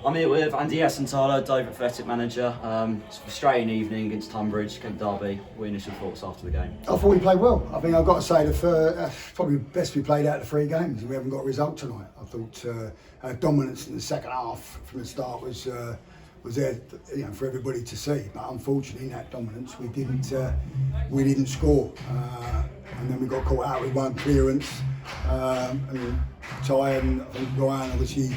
I'm here with Andy Hessenthaler, Dover Athletic Manager. It's a frustrating evening against Tonbridge, Kent Derby. What are your initial thoughts after the game? I thought we played well. I think I've got to say probably best we played out of 3 games. We haven't got a result tonight. I thought our dominance in the second half from the start was there, for everybody to see. But unfortunately, in that dominance, we didn't score, and then we got caught out with one clearance. And Ty and I think Ryan obviously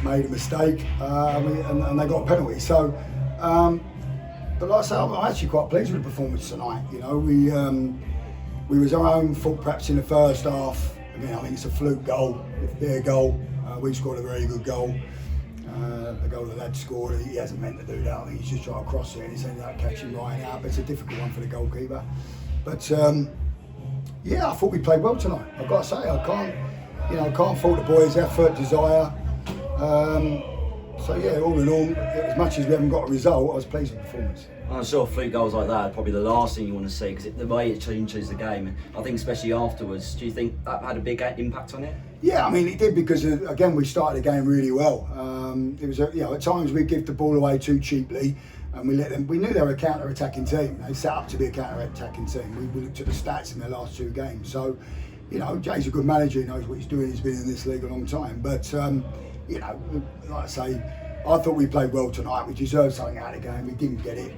made a mistake, and they got a penalty. So, but like I say, I'm actually quite pleased with the performance tonight. We was our own fault perhaps in the first half. Again, I think it's a fluke goal. It's their goal. We scored a very good goal. The goal the lad scored, he hasn't meant to do that. I think he's just trying to cross it and he's ended up catching Ryan out. But it's a difficult one for the goalkeeper. But yeah, I thought we played well tonight. I've got to say, I can't fault the boys' effort, desire. So yeah, all in all, as much as we haven't got a result, I was pleased with the performance. I'm sure fluke goals like that are probably the last thing you want to see, because the way it changes the game. I think especially afterwards, do you think that had a big impact on it? Yeah, I mean it did, because again we started the game really well. It was at times we give the ball away too cheaply, and we let them. We knew they were a counter-attacking team. They set up to be a counter-attacking team. We looked at the stats in their last 2 games. So, Jay's a good manager. He knows what he's doing. He's been in this league a long time. But like I say, I thought we played well tonight. We deserved something out of the game. We didn't get it.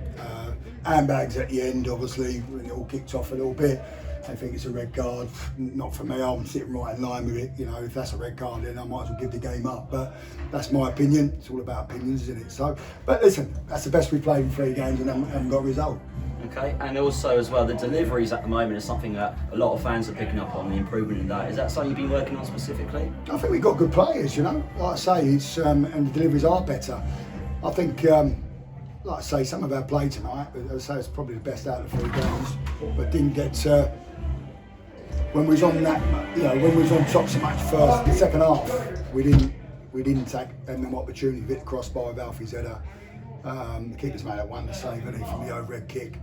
Handbags at the end, obviously, when it all kicked off a little bit. I think it's a red card. Not for me. I'm sitting right in line with it. If that's a red card, then I might as well give the game up. But that's my opinion. It's all about opinions, isn't it? So, but listen, that's the best we played in 3 games and haven't got a result. Okay, and also as well, the deliveries at the moment is something that a lot of fans are picking up on, the improvement in that. Is that something you've been working on specifically? I think we've got good players, Like I say, it's and the deliveries are better. I think, like I say, some of our play tonight, as I say, it's probably the best out of 3 games, but didn't get. When we was on that, when we was on top so much first, the second half, we didn't take an opportunity to hit the crossbar with Alfie's header. The keeper's made that one to save, and from the overhead kick.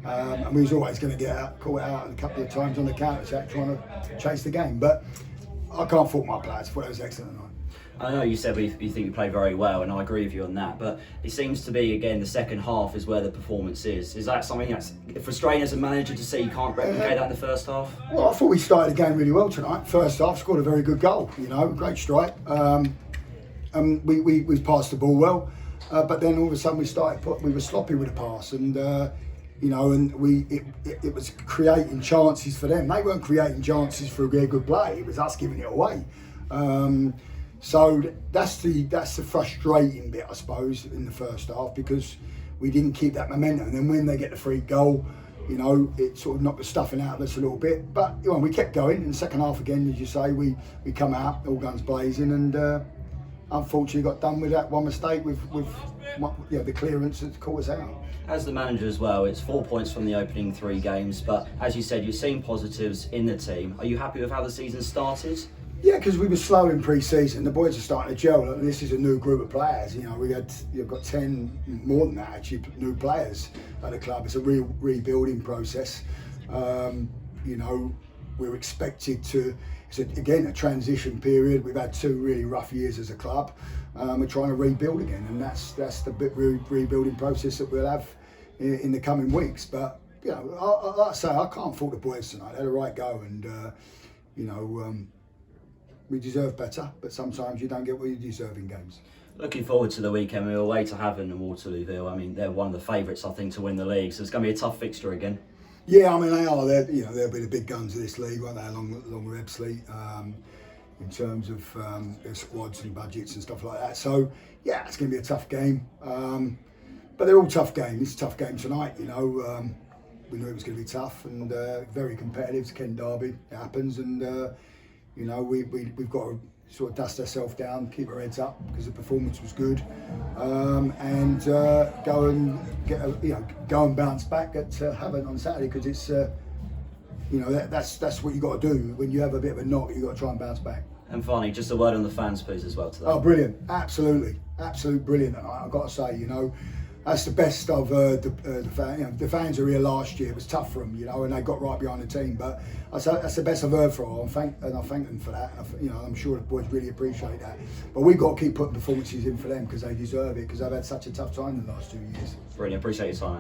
And we was always going to get caught out a couple of times on the counter attack trying to chase the game. But I can't fault my players. I thought it was excellent tonight. I know you said you think you played very well, and I agree with you on that, but it seems to be, again, the second half is where the performance is. Is that something that's frustrating as a manager to see you can't replicate that in the first half? Well, I thought we started the game really well tonight. First half, scored a very good goal, great strike. And we passed the ball well, but then all of a sudden we were sloppy with the pass, and it was creating chances for them. They weren't creating chances for a very good play. It was us giving it away. So that's the frustrating bit, I suppose, in the first half, because we didn't keep that momentum. And then when they get the free goal, it sort of knocked the stuffing out of us a little bit. But we kept going. In the second half, again, as you say, we come out all guns blazing, and unfortunately got done with that one mistake with the clearance that caught us out. As the manager as well, it's 4 points from the opening 3 games, but as you said, you've seen positives in the team. Are you happy with how the season started? Yeah, because we were slow in pre-season. The boys are starting to gel, and this is a new group of players. You've got 10, more than that actually, new players at the club. It's a real rebuilding process. We're expected to. It's a transition period. We've had 2 really rough years as a club. We're trying to rebuild again, and that's the rebuilding process that we'll have in the coming weeks. But like I say, I can't fault the boys tonight. They had a right go, and we deserve better, but sometimes you don't get what you deserve in games. Looking forward to the weekend. We're away to Havant and Waterlooville. I mean, they're one of the favourites, I think, to win the league, so it's going to be a tough fixture again. Yeah, I mean they are. They'll be the big guns of this league, won't they? Along with Ebbsfleet, in terms of their squads and budgets and stuff like that. So yeah, it's going to be a tough game. But they're all tough games. It's a tough game tonight. We knew it was going to be tough and very competitive. It's Kent Derby. It happens, and we've got to sort of dust ourselves down, keep our heads up, because the performance was good, and go and bounce back at Havant on Saturday, because it's that's what you got to do when you have a bit of a knock. You got to try and bounce back. And finally, just a word on the fans, please, as well today. Oh, brilliant! Absolutely brilliant. And I've got to say, that's the best I've heard. The fans were here last year. It was tough for them, you know, and they got right behind the team. But that's the best I've heard for them. And I thank them for that. You know, I'm sure the boys really appreciate that. But we've got to keep putting performances in for them because they deserve it. Because they've had such a tough time the last 2 years. Brilliant. Appreciate your time, Andy.